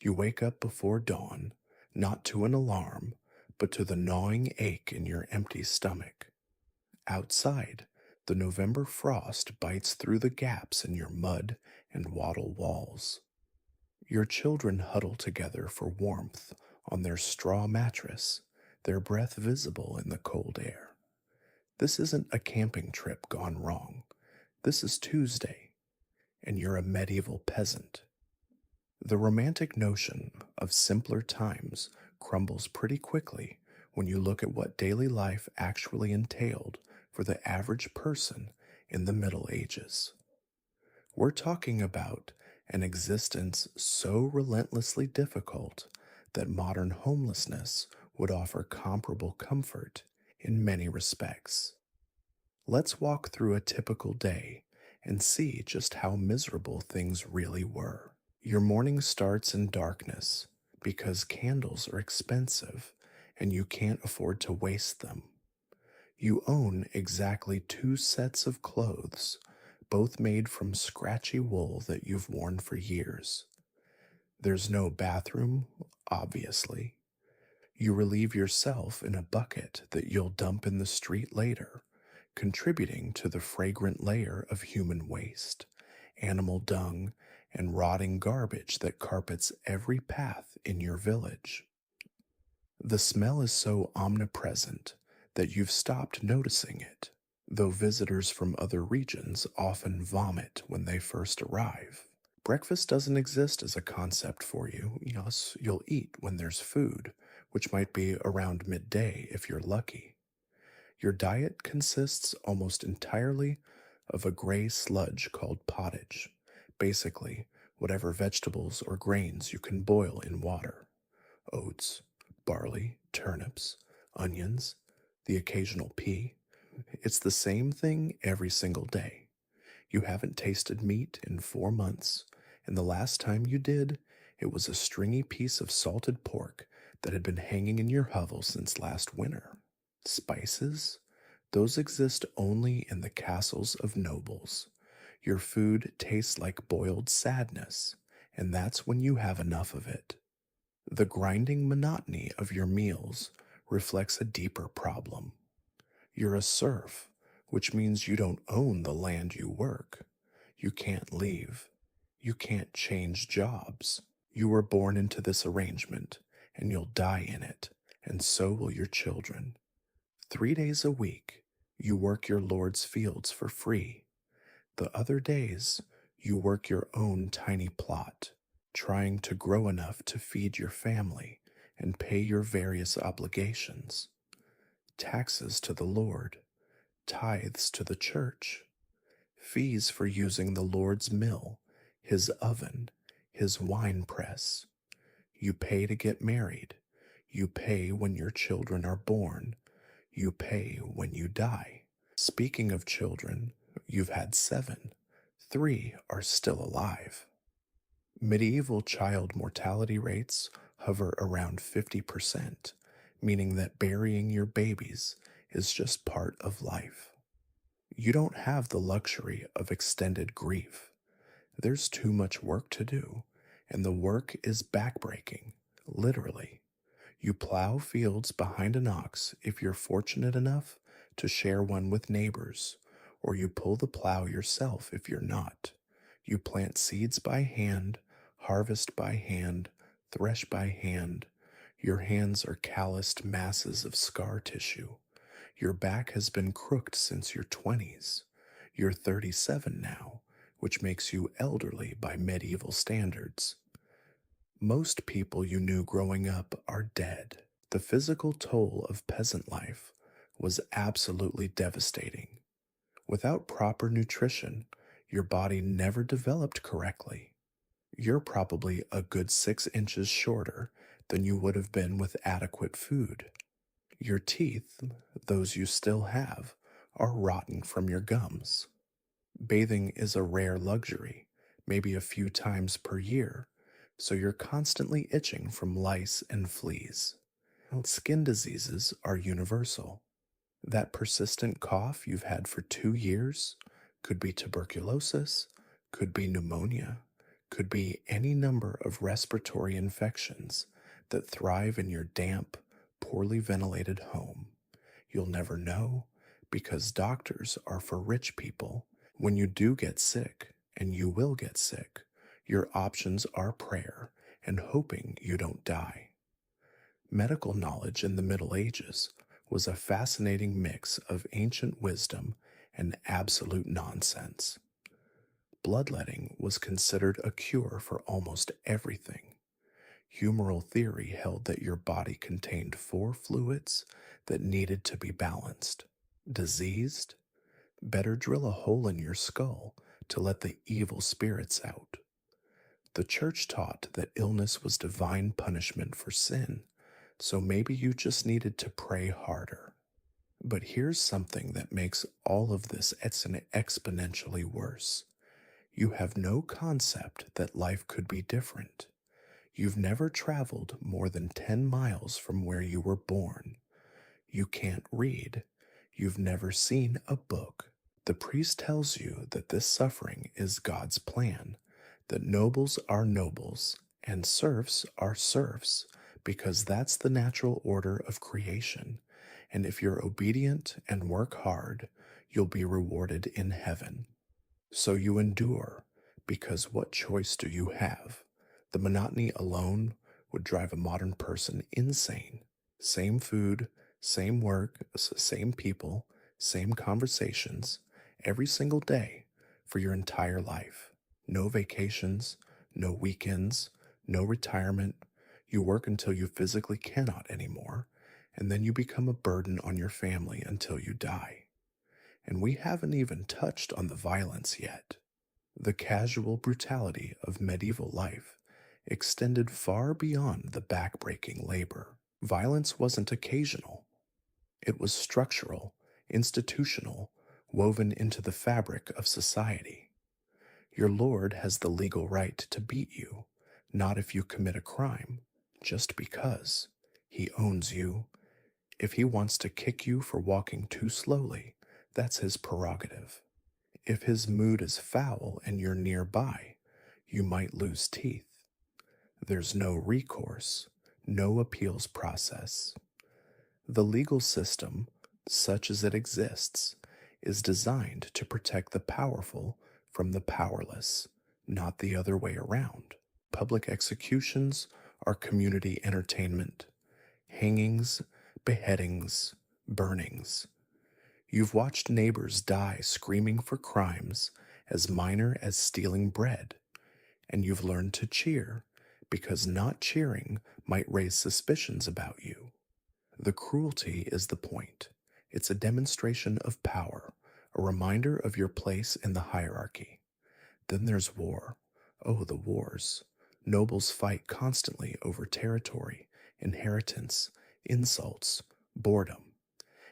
You wake up before dawn, not to an alarm, but to the gnawing ache in your empty stomach. Outside, the November frost bites through the gaps in your mud and wattle walls. Your children huddle together for warmth on their straw mattress, their breath visible in the cold air. This isn't a camping trip gone wrong. This is Tuesday, and you're a medieval peasant. The romantic notion of simpler times crumbles pretty quickly when you look at what daily life actually entailed for the average person in the Middle Ages. We're talking about an existence so relentlessly difficult that modern homelessness would offer comparable comfort in many respects. Let's walk through a typical day and see just how miserable things really were. Your morning starts in darkness because candles are expensive and you can't afford to waste them. You own exactly two sets of clothes, both made from scratchy wool that you've worn for years. There's no bathroom, obviously. You relieve yourself in a bucket that you'll dump in the street later, contributing to the fragrant layer of human waste, animal dung, and rotting garbage that carpets every path in your village. The smell is so omnipresent that you've stopped noticing it, though visitors from other regions often vomit when they first arrive. Breakfast doesn't exist as a concept for you. Yes, you'll eat when there's food, which might be around midday if you're lucky. Your diet consists almost entirely of a gray sludge called pottage, basically whatever vegetables or grains you can boil in water. Oats, barley, turnips, onions, the occasional pea. It's the same thing every single day. You haven't tasted meat in 4 months, and the last time you did, it was a stringy piece of salted pork that had been hanging in your hovel since last winter. Spices? Those exist only in the castles of nobles. Your food tastes like boiled sadness, and that's when you have enough of it. The grinding monotony of your meals reflects a deeper problem. You're a serf, which means you don't own the land you work. You can't leave. You can't change jobs. You were born into this arrangement, and you'll die in it, and so will your children. 3 days a week, you work your lord's fields for free. The other days, you work your own tiny plot, trying to grow enough to feed your family and pay your various obligations. Taxes to the Lord, tithes to the church, fees for using the Lord's mill, his oven, his wine press. You pay to get married. You pay when your children are born. You pay when you die. Speaking of children, you've had 7. 3 are still alive. Medieval child mortality rates hover around 50%, meaning that burying your babies is just part of life. You don't have the luxury of extended grief. There's too much work to do, and the work is backbreaking, literally. You plow fields behind an ox if you're fortunate enough to share one with neighbors, or you pull the plow yourself if you're not. You plant seeds by hand, harvest by hand, thresh by hand. Your hands are calloused masses of scar tissue. Your back has been crooked since your 20s. You're 37 now, which makes you elderly by medieval standards. Most people you knew growing up are dead. The physical toll of peasant life was absolutely devastating. Without proper nutrition, your body never developed correctly. You're probably a good 6 inches shorter than you would have been with adequate food. Your teeth, those you still have, are rotten from your gums. Bathing is a rare luxury, maybe a few times per year, so you're constantly itching from lice and fleas. Skin diseases are universal. That persistent cough you've had for 2 years could be tuberculosis, could be pneumonia, could be any number of respiratory infections that thrive in your damp, poorly ventilated home. You'll never know because doctors are for rich people. When you do get sick, and you will get sick, your options are prayer and hoping you don't die. Medical knowledge in the Middle Ages was a fascinating mix of ancient wisdom and absolute nonsense. Bloodletting was considered a cure for almost everything. Humoral theory held that your body contained four fluids that needed to be balanced. Diseased? Better drill a hole in your skull to let the evil spirits out. The church taught that illness was divine punishment for sin, so maybe you just needed to pray harder. But here's something that makes all of this exponentially worse. You have no concept that life could be different. You've never traveled more than 10 miles from where you were born. You can't read. You've never seen a book. The priest tells you that this suffering is God's plan, that nobles are nobles and serfs are serfs, because that's the natural order of creation. And if you're obedient and work hard, you'll be rewarded in heaven. So you endure, because what choice do you have? The monotony alone would drive a modern person insane. Same food, same work, same people, same conversations, every single day for your entire life. No vacations, no weekends, no retirement. You work until you physically cannot anymore, and then you become a burden on your family until you die. And we haven't even touched on the violence yet. The casual brutality of medieval life extended far beyond the backbreaking labor. Violence wasn't occasional. It was structural, institutional, woven into the fabric of society. Your lord has the legal right to beat you, not if you commit a crime, just because. He owns you. If he wants to kick you for walking too slowly, that's his prerogative. If his mood is foul and you're nearby, you might lose teeth. There's no recourse, no appeals process. The legal system, such as it exists, is designed to protect the powerful from the powerless, not the other way around. Public executions are community entertainment. Hangings, beheadings, burnings. You've watched neighbors die screaming for crimes as minor as stealing bread, and you've learned to cheer because not cheering might raise suspicions about you. The cruelty is the point. It's a demonstration of power, a reminder of your place in the hierarchy. Then there's war. Oh, the wars. Nobles fight constantly over territory, inheritance, insults, boredom.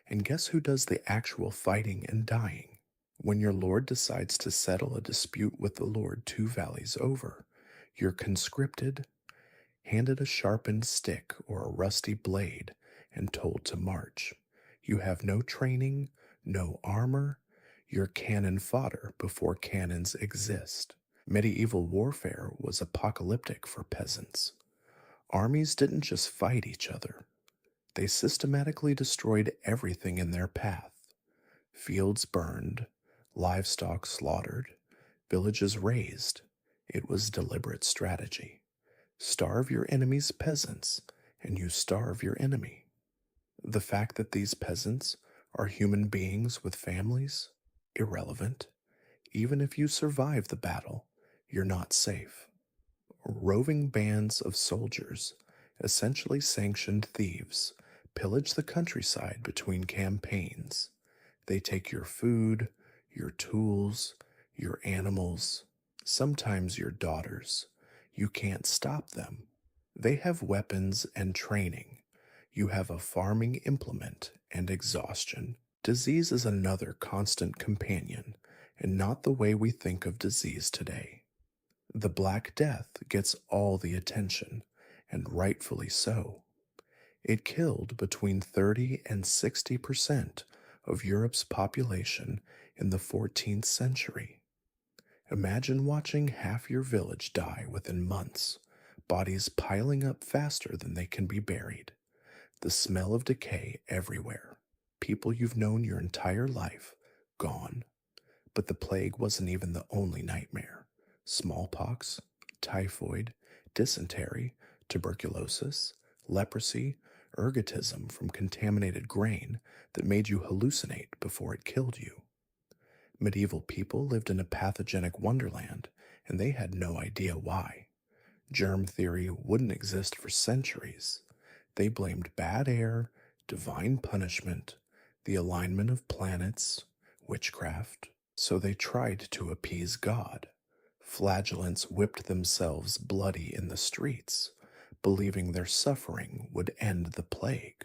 And guess who does the actual fighting and dying? When your lord decides to settle a dispute with the lord 2 valleys over, you're conscripted, handed a sharpened stick or a rusty blade, and told to march. You have no training, no armor. You're cannon fodder before cannons exist. Medieval warfare was apocalyptic for peasants. Armies didn't just fight each other. They systematically destroyed everything in their path. Fields burned, livestock slaughtered, villages razed. It was deliberate strategy. Starve your enemy's peasants, and you starve your enemy. The fact that these peasants are human beings with families? Irrelevant. Even if you survive the battle, you're not safe. Roving bands of soldiers, essentially sanctioned thieves, pillage the countryside between campaigns. They take your food, your tools, your animals, sometimes your daughters. You can't stop them. They have weapons and training. You have a farming implement and exhaustion. Disease is another constant companion, and not the way we think of disease today. The Black Death gets all the attention, and rightfully so. It killed between 30 and 60% of Europe's population in the 14th century. Imagine watching half your village die within months, bodies piling up faster than they can be buried, the smell of decay everywhere, people you've known your entire life gone. But the plague wasn't even the only nightmare. Smallpox, typhoid, dysentery, tuberculosis, leprosy, ergotism from contaminated grain that made you hallucinate before it killed you. Medieval people lived in a pathogenic wonderland, and they had no idea why. Germ theory wouldn't exist for centuries. They blamed bad air, divine punishment, the alignment of planets, witchcraft, so they tried to appease God. Flagellants whipped themselves bloody in the streets, believing their suffering would end the plague.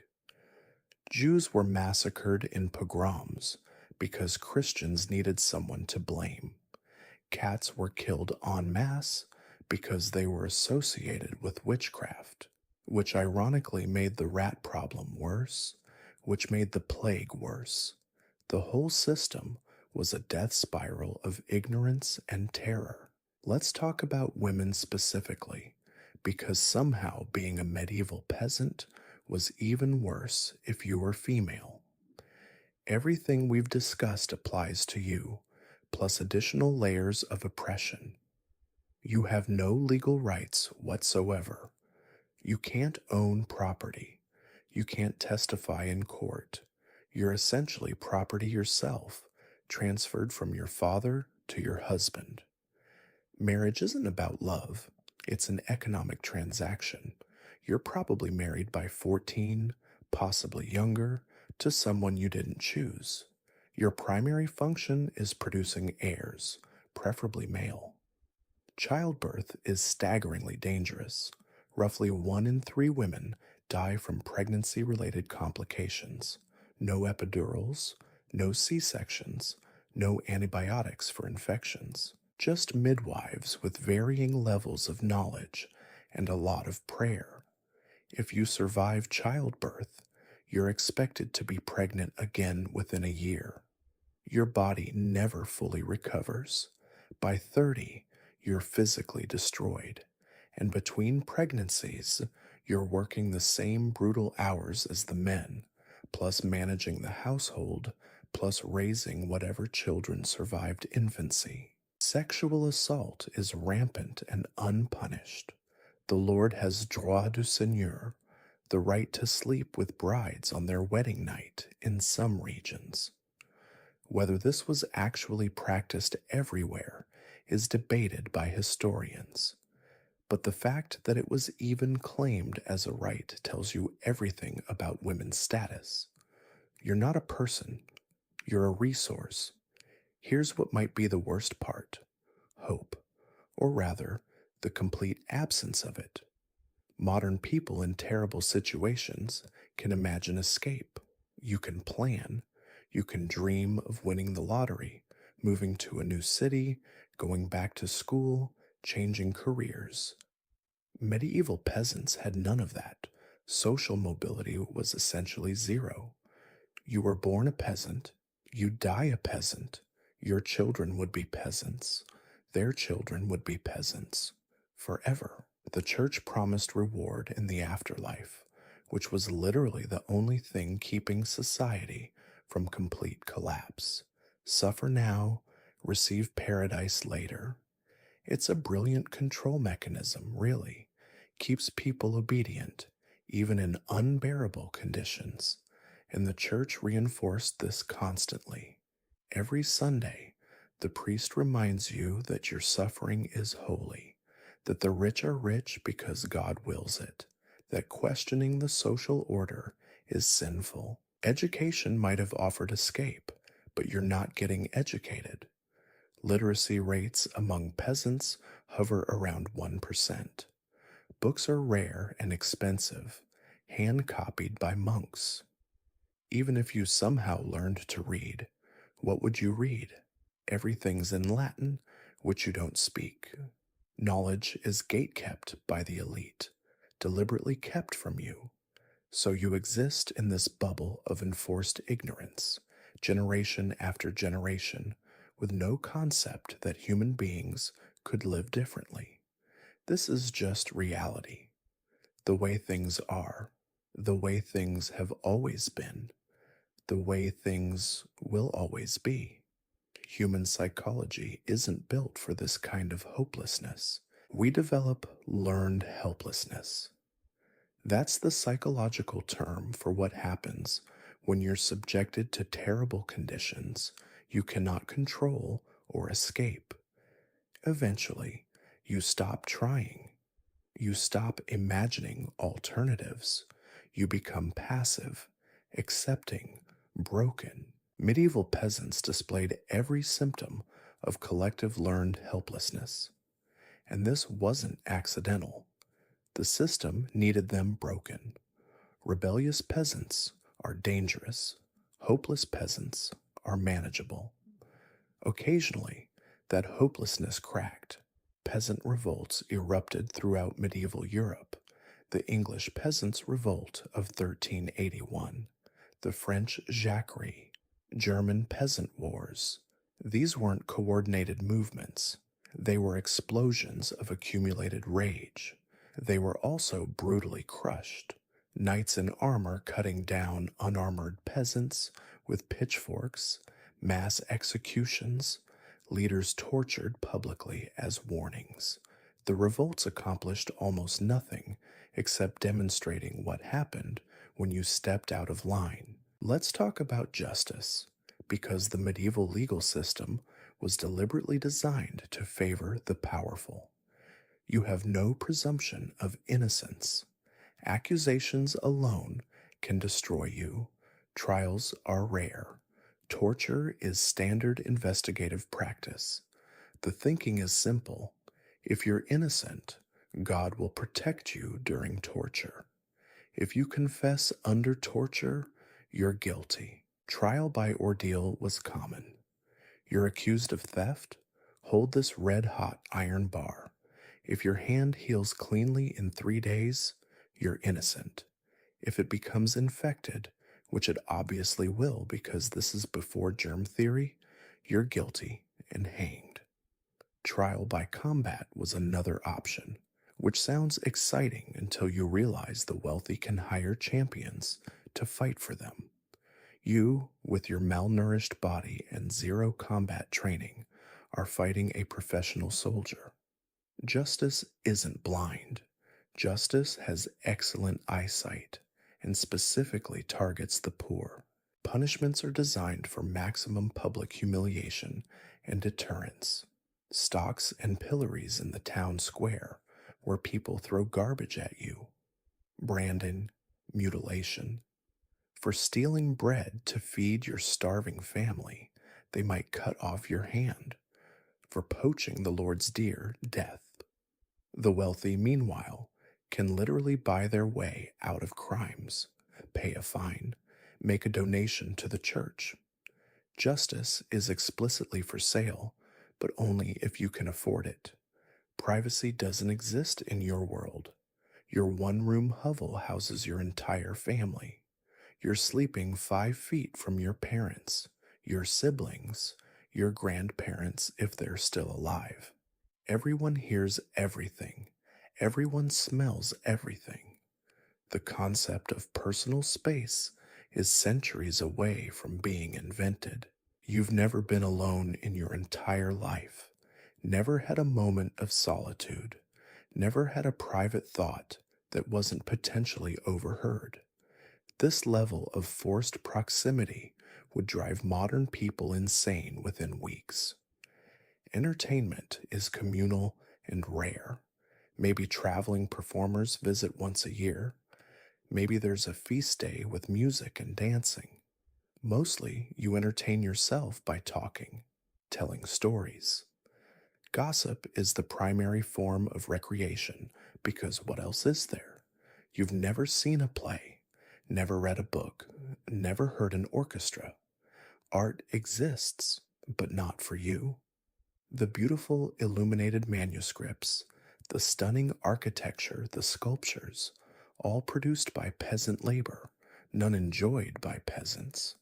Jews were massacred in pogroms because Christians needed someone to blame. Cats were killed en masse because they were associated with witchcraft, which ironically made the rat problem worse, which made the plague worse. The whole system was a death spiral of ignorance and terror. Let's talk about women specifically, because somehow being a medieval peasant was even worse if you were female. Everything we've discussed applies to you, plus additional layers of oppression. You have no legal rights whatsoever. You can't own property. You can't testify in court. You're essentially property yourself, transferred from your father to your husband. Marriage isn't about love, it's an economic transaction. You're probably married by 14, possibly younger, to someone you didn't choose. Your primary function is producing heirs, preferably male. Childbirth is staggeringly dangerous. Roughly 1 in 3 women die from pregnancy related complications. No epidurals, no C sections, no antibiotics for infections. Just midwives with varying levels of knowledge and a lot of prayer. If you survive childbirth, you're expected to be pregnant again within a year. Your body never fully recovers. By 30, you're physically destroyed. And between pregnancies, you're working the same brutal hours as the men, plus managing the household, plus raising whatever children survived infancy. Sexual assault is rampant and unpunished. The Lord has droit du seigneur, the right to sleep with brides on their wedding night in some regions. Whether this was actually practiced everywhere is debated by historians, but the fact that it was even claimed as a right tells you everything about women's status. You're not a person, you're a resource. Here's what might be the worst part: hope, or rather, the complete absence of it. Modern people in terrible situations can imagine escape. You can plan. You can dream of winning the lottery, moving to a new city, going back to school, changing careers. Medieval peasants had none of that. Social mobility was essentially zero. You were born a peasant, you die a peasant, your children would be peasants, their children would be peasants, forever. The church promised reward in the afterlife, which was literally the only thing keeping society from complete collapse. Suffer now, receive paradise later. It's a brilliant control mechanism, really. Keeps people obedient, even in unbearable conditions. And the church reinforced this constantly. Every Sunday, the priest reminds you that your suffering is holy, that the rich are rich because God wills it, that questioning the social order is sinful. Education might have offered escape, but you're not getting educated. Literacy rates among peasants hover around 1%. Books are rare and expensive, hand copied by monks. Even if you somehow learned to read, what would you read? Everything's in Latin, which you don't speak. Knowledge is gatekept by the elite, deliberately kept from you. So you exist in this bubble of enforced ignorance, generation after generation, with no concept that human beings could live differently. This is just reality, the way things are, the way things have always been, the way things will always be. Human psychology isn't built for this kind of hopelessness. We develop learned helplessness. That's the psychological term for what happens when you're subjected to terrible conditions you cannot control or escape. Eventually, you stop trying. You stop imagining alternatives. You become passive, accepting, broken. Medieval peasants displayed every symptom of collective learned helplessness. And this wasn't accidental. The system needed them broken. Rebellious peasants are dangerous. Hopeless peasants are manageable. Occasionally, that hopelessness cracked. Peasant revolts erupted throughout medieval Europe. The English Peasants' Revolt of 1381, the French Jacquerie, German Peasant Wars. These weren't coordinated movements. They were explosions of accumulated rage. They were also brutally crushed. Knights in armor cutting down unarmored peasants with pitchforks, mass executions, leaders tortured publicly as warnings. The revolts accomplished almost nothing except demonstrating what happened when you stepped out of line. Let's talk about justice, because the medieval legal system was deliberately designed to favor the powerful. You have no presumption of innocence. Accusations alone can destroy you. Trials are rare. Torture is standard investigative practice. The thinking is simple. If you're innocent, God will protect you during torture. If you confess under torture, you're guilty. Trial by ordeal was common. You're accused of theft? Hold this red-hot iron bar. If your hand heals cleanly in 3 days, you're innocent. If it becomes infected, which it obviously will because this is before germ theory, you're guilty and hanged. Trial by combat was another option, which sounds exciting until you realize the wealthy can hire champions to fight for them. You, with your malnourished body and zero combat training, are fighting a professional soldier. Justice isn't blind. Justice has excellent eyesight and specifically targets the poor. Punishments are designed for maximum public humiliation and deterrence. Stocks and pillories in the town square where people throw garbage at you. Branding, mutilation. For stealing bread to feed your starving family, they might cut off your hand. For poaching the Lord's deer, death. The wealthy, meanwhile, can literally buy their way out of crimes, pay a fine, make a donation to the church. Justice is explicitly for sale, but only if you can afford it. Privacy doesn't exist in your world. Your one-room hovel houses your entire family. You're sleeping 5 feet from your parents, your siblings, your grandparents if they're still alive. Everyone hears everything. Everyone smells everything. The concept of personal space is centuries away from being invented. You've never been alone in your entire life, never had a moment of solitude, never had a private thought that wasn't potentially overheard. This level of forced proximity would drive modern people insane within weeks. Entertainment is communal and rare. Maybe traveling performers visit once a year. Maybe there's a feast day with music and dancing. Mostly, you entertain yourself by talking, telling stories. Gossip is the primary form of recreation because what else is there? You've never seen a play, never read a book, never heard an orchestra. Art exists, but not for you. The beautiful illuminated manuscripts, the stunning architecture, the sculptures, all produced by peasant labor, none enjoyed by peasants.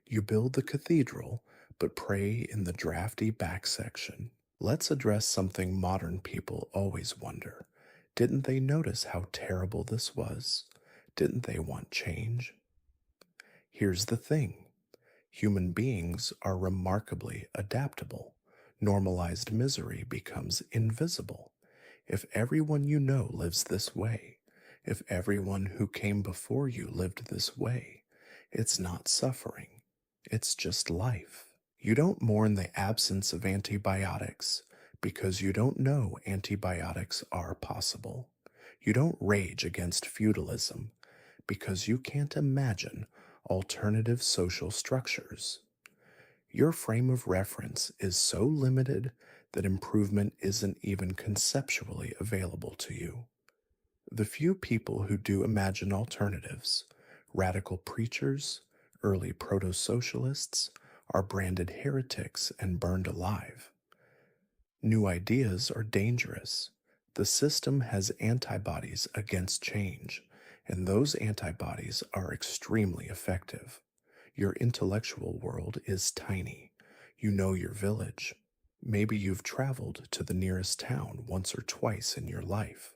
You build the cathedral, but pray in the drafty back section. Let's address something modern people always wonder. Didn't they notice how terrible this was? Didn't they want change? Here's the thing. Human beings are remarkably adaptable. Normalized misery becomes invisible. If everyone you know lives this way, if everyone who came before you lived this way, it's not suffering. It's just life. You don't mourn the absence of antibiotics because you don't know antibiotics are possible. You don't rage against feudalism because you can't imagine alternative social structures. Your frame of reference is so limited that improvement isn't even conceptually available to you. The few people who do imagine alternatives, radical preachers, early proto socialists, are branded heretics and burned alive. New ideas are dangerous. The system has antibodies against change, and those antibodies are extremely effective. Your intellectual world is tiny. You know your village. Maybe you've traveled to the nearest town once or twice in your life.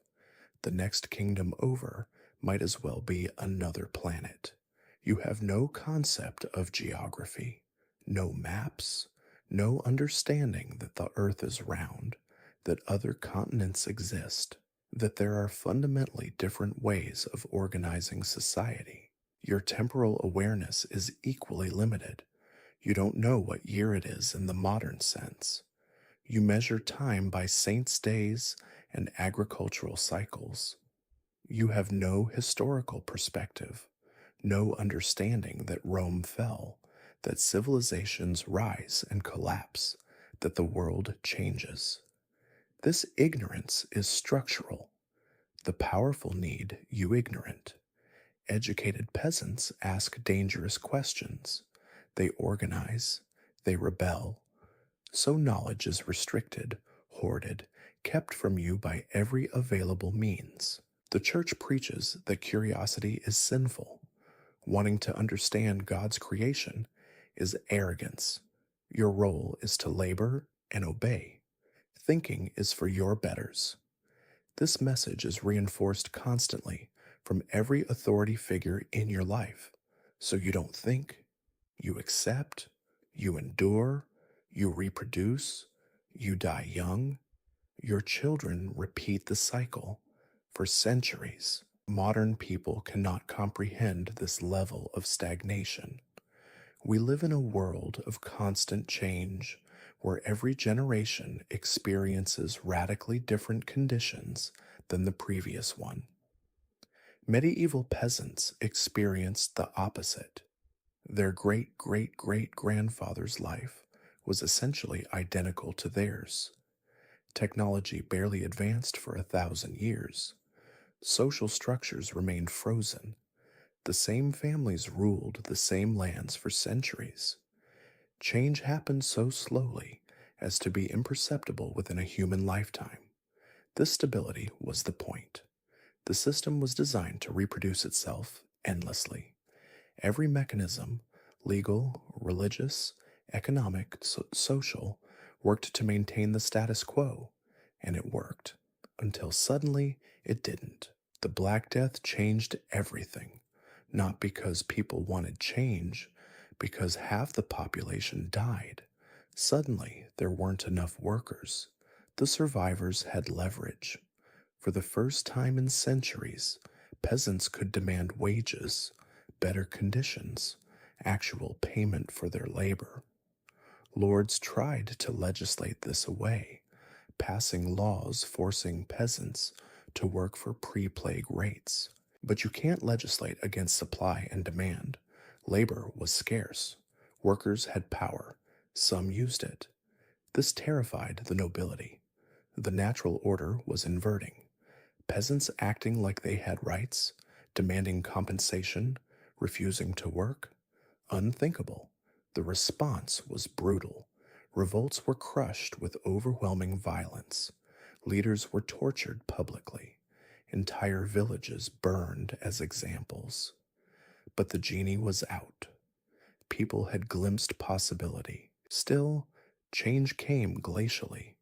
The next kingdom over might as well be another planet. You have no concept of geography, no maps, no understanding that the earth is round, that other continents exist, that there are fundamentally different ways of organizing society. Your temporal awareness is equally limited. You don't know what year it is in the modern sense. You measure time by saints' days and agricultural cycles. You have no historical perspective, no understanding that Rome fell, that civilizations rise and collapse, that the world changes. This ignorance is structural. The powerful need you ignorant. Educated peasants ask dangerous questions. They organize, they rebel. So knowledge is restricted, hoarded, kept from you by every available means. The church preaches that curiosity is sinful. Wanting to understand God's creation is arrogance. Your role is to labor and obey. Thinking is for your betters. This message is reinforced constantly from every authority figure in your life. So you don't think, you accept, you endure, you reproduce, you die young. Your children repeat the cycle. For centuries, modern people cannot comprehend this level of stagnation. We live in a world of constant change where every generation experiences radically different conditions than the previous one. Medieval peasants experienced the opposite. Their great great great grandfather's life was essentially identical to theirs. Technology barely advanced for 1,000 years. Social structures remained frozen. The same families ruled the same lands for centuries. Change happened so slowly as to be imperceptible within a human lifetime. This stability was the point. The system was designed to reproduce itself endlessly. Every mechanism, legal, religious, economic, social, worked to maintain the status quo, and it worked, until suddenly it didn't. The Black Death changed everything, not because people wanted change, because half the population died. Suddenly, there weren't enough workers. The survivors had leverage. For the first time in centuries, peasants could demand wages, better conditions, actual payment for their labor. Lords tried to legislate this away, passing laws forcing peasants to work for pre-plague rates. But you can't legislate against supply and demand. Labor was scarce. Workers had power. Some used it. This terrified the nobility. The natural order was inverting. Peasants acting like they had rights, demanding compensation, refusing to work. Unthinkable. The response was brutal. Revolts were crushed with overwhelming violence. Leaders were tortured publicly. Entire villages burned as examples. But the genie was out. People had glimpsed possibility. Still, change came glacially.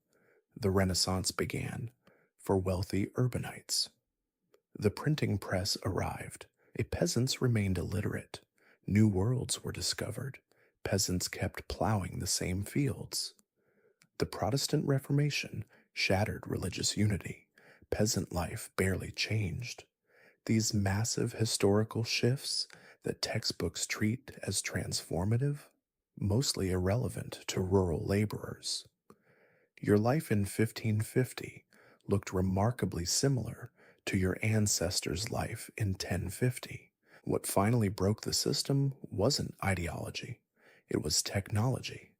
The Renaissance began for wealthy urbanites. The printing press arrived. Peasants remained illiterate. New worlds were discovered. Peasants kept plowing the same fields. The Protestant Reformation shattered religious unity. Peasant life barely changed. These massive historical shifts that textbooks treat as transformative, mostly irrelevant to rural laborers. Your life in 1550 looked remarkably similar to your ancestors' life in 1050. What finally broke the system wasn't ideology, it was technology.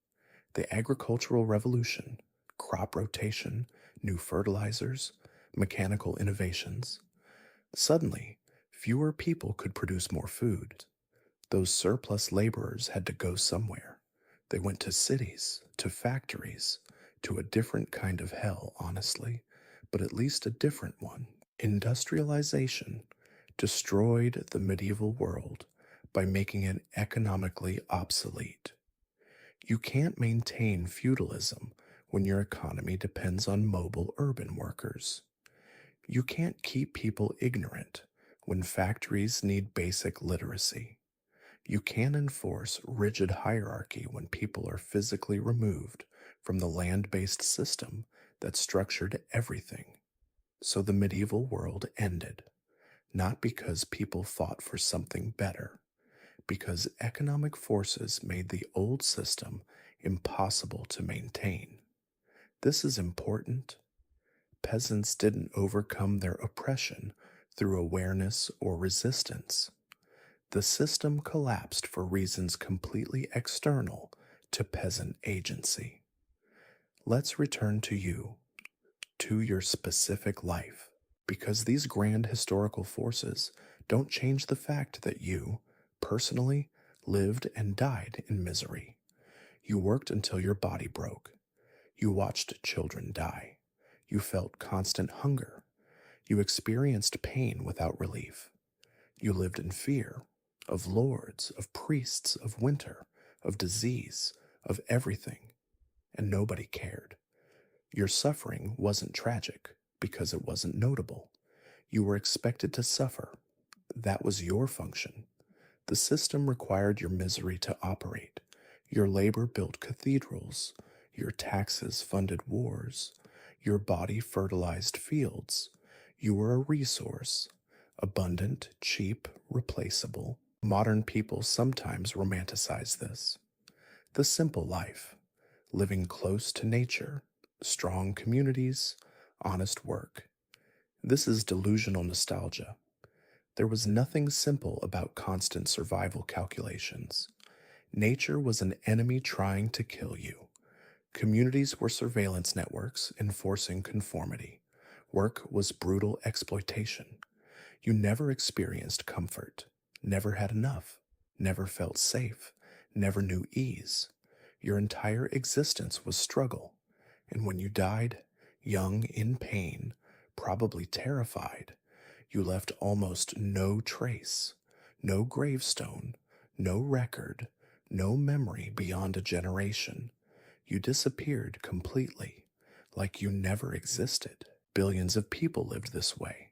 The agricultural revolution, crop rotation, new fertilizers, mechanical innovations. Suddenly, fewer people could produce more food. Those surplus laborers had to go somewhere. They went to cities, to factories, to a different kind of hell, honestly, but at least a different one. Industrialization destroyed the medieval world by making it economically obsolete. You can't maintain feudalism when your economy depends on mobile urban workers. You can't keep people ignorant when factories need basic literacy. You can't enforce rigid hierarchy when people are physically removed from the land based system that structured everything. So the medieval world ended, not because people fought for something better, because economic forces made the old system impossible to maintain. This is important. Peasants didn't overcome their oppression through awareness or resistance. The system collapsed for reasons completely external to peasant agency. Let's return to you, to your specific life, because these grand historical forces don't change the fact that you, personally, lived and died in misery. You worked until your body broke. You watched children die. You felt constant hunger. You experienced pain without relief. You lived in fear of lords, of priests, of winter, of disease, of everything, and nobody cared. Your suffering wasn't tragic because it wasn't notable. You were expected to suffer. That was your function. The system required your misery to operate. Your labor built cathedrals. Your taxes funded wars. Your body fertilized fields. You were a resource. Abundant, cheap, replaceable. Modern people sometimes romanticize this. The simple life. Living close to nature. Strong communities. Honest work. This is delusional nostalgia. There was nothing simple about constant survival calculations. Nature was an enemy trying to kill you. Communities were surveillance networks enforcing conformity. Work was brutal exploitation. You never experienced comfort, never had enough, never felt safe, never knew ease. Your entire existence was struggle. And when you died, young, in pain, probably terrified, you left almost no trace, no gravestone, no record, no memory beyond a generation. You disappeared completely, like you never existed. Billions of people lived this way.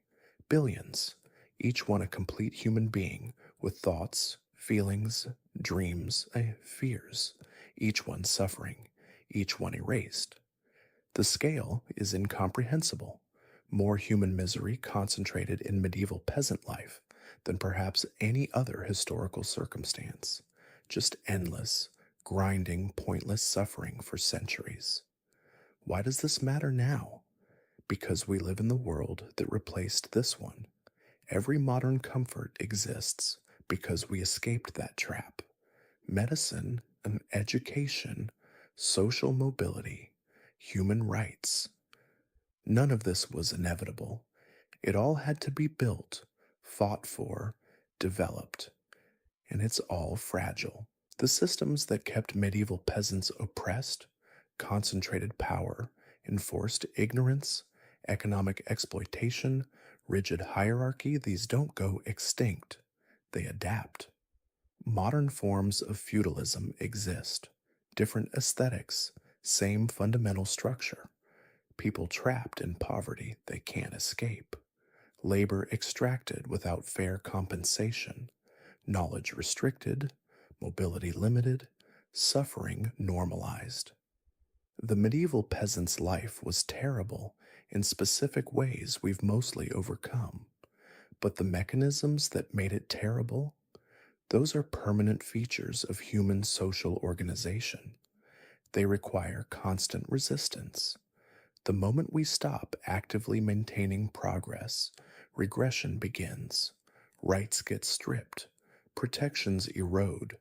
Billions, each one a complete human being with thoughts, feelings, dreams, fears, each one suffering, each one erased. The scale is incomprehensible. More human misery concentrated in medieval peasant life than perhaps any other historical circumstance. Just endless, grinding, pointless suffering for centuries. Why does this matter now? Because we live in the world that replaced this one. Every modern comfort exists because we escaped that trap. Medicine and education, social mobility, human rights. None of this was inevitable. It all had to be built, fought for, developed, and it's all fragile. The systems that kept medieval peasants oppressed, concentrated power, enforced ignorance, economic exploitation, rigid hierarchy, these don't go extinct. They adapt. Modern forms of feudalism exist. Different aesthetics, same fundamental structure. People trapped in poverty they can't escape. Labor extracted without fair compensation. Knowledge restricted. Mobility limited. Suffering normalized. The medieval peasant's life was terrible in specific ways we've mostly overcome. But the mechanisms that made it terrible, those are permanent features of human social organization. They require constant resistance. The moment we stop actively maintaining progress, regression begins. Rights get stripped. Protections erode.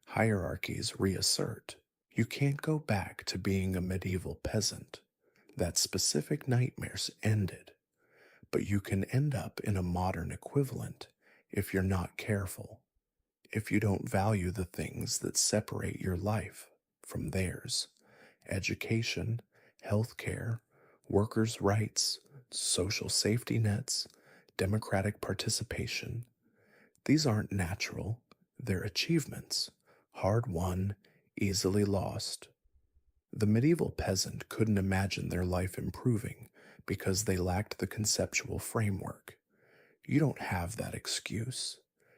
Hierarchies reassert. You can't go back to being a medieval peasant. That specific nightmare's ended. But you can end up in a modern equivalent if you're not careful, if you don't value the things that separate your life from theirs: education, healthcare, workers' rights, social safety nets, democratic participation. These aren't natural, they're achievements, hard won, easily lost. The medieval peasant couldn't imagine their life improving because they lacked the conceptual framework. You don't have that excuse.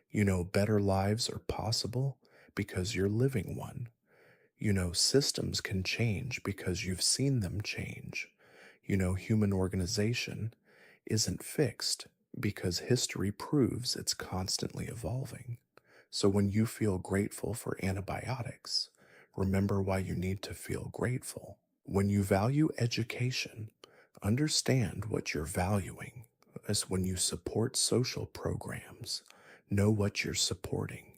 You know better lives are possible because you're living one. You know systems can change because you've seen them change. You know human organization isn't fixed because history proves it's constantly evolving. So when you feel grateful for antibiotics, remember why you need to feel grateful. When you value education, understand what you're valuing. As when you support social programs, know what you're supporting.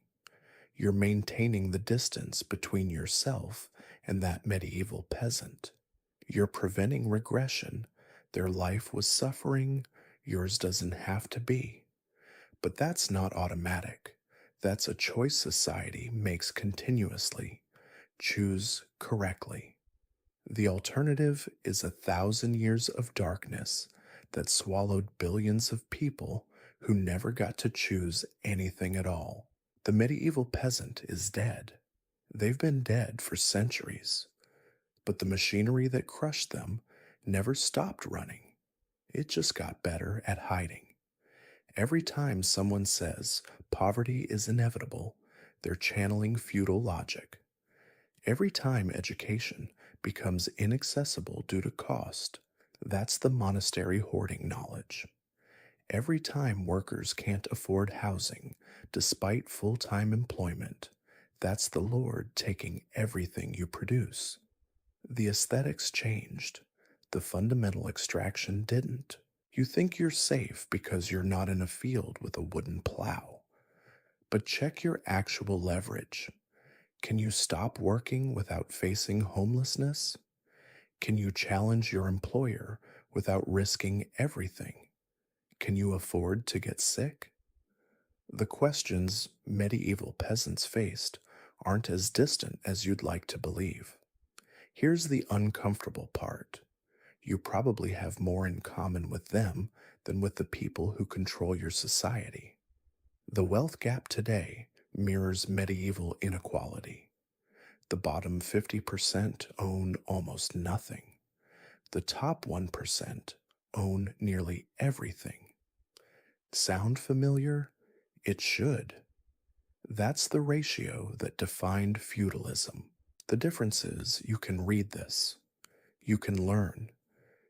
You're maintaining the distance between yourself and that medieval peasant. You're preventing regression. Their life was suffering, yours doesn't have to be. But that's not automatic. That's a choice society makes continuously. Choose correctly. The alternative is 1,000 years of darkness that swallowed billions of people who never got to choose anything at all. The medieval peasant is dead. They've been dead for centuries, but the machinery that crushed them never stopped running. It just got better at hiding. Every time someone says poverty is inevitable, they're channeling feudal logic. Every time education becomes inaccessible due to cost, that's the monastery hoarding knowledge. Every time workers can't afford housing despite full time employment, that's the Lord taking everything you produce. The aesthetics changed, the fundamental extraction didn't. You think you're safe because you're not in a field with a wooden plow. But check your actual leverage. Can you stop working without facing homelessness? Can you challenge your employer without risking everything? Can you afford to get sick? The questions medieval peasants faced aren't as distant as you'd like to believe. Here's the uncomfortable part. You probably have more in common with them than with the people who control your society. The wealth gap today mirrors medieval inequality. The bottom 50% own almost nothing. The top 1% own nearly everything. Sound familiar? It should. That's the ratio that defined feudalism. The difference is you can read this, you can learn,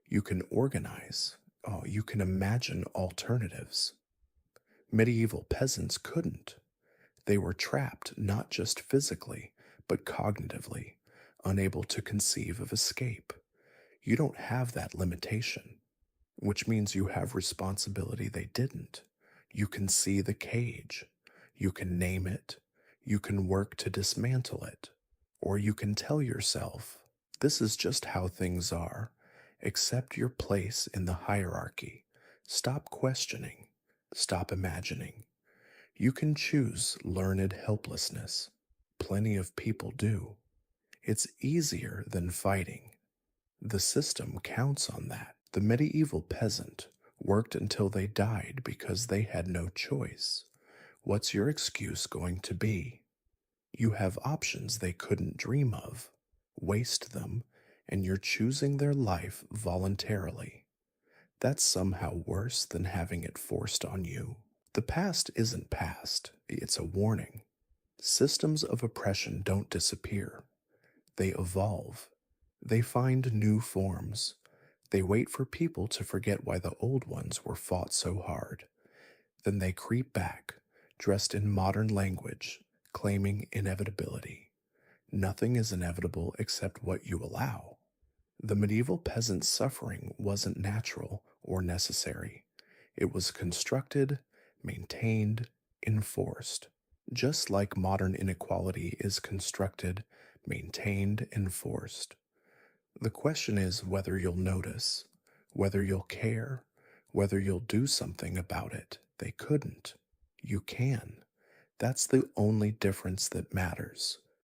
you can organize, you can imagine alternatives. Medieval peasants couldn't. They were trapped not just physically, but cognitively, unable to conceive of escape. You don't have that limitation, which means you have responsibility they didn't. You can see the cage. You can name it. You can work to dismantle it. Or you can tell yourself, this is just how things are. Accept your place in the hierarchy. Stop questioning. Stop imagining. You can choose learned helplessness. Plenty of people do. It's easier than fighting. The system counts on that. The medieval peasant worked until they died because they had no choice. What's your excuse going to be? You have options they couldn't dream of. waste them, and you're choosing their life voluntarily. That's somehow worse than having it forced on you. The past isn't past, it's a warning. Systems of oppression don't disappear, they evolve. They find new forms. They wait for people to forget why the old ones were fought so hard. Then they creep back, dressed in modern language, claiming inevitability. Nothing is inevitable except what you allow. The medieval peasant's suffering wasn't natural or necessary. It was constructed, maintained, enforced. Just like modern inequality is constructed, maintained, enforced. The question is whether you'll notice, whether you'll care, whether you'll do something about it. They couldn't. You can. That's the only difference that matters.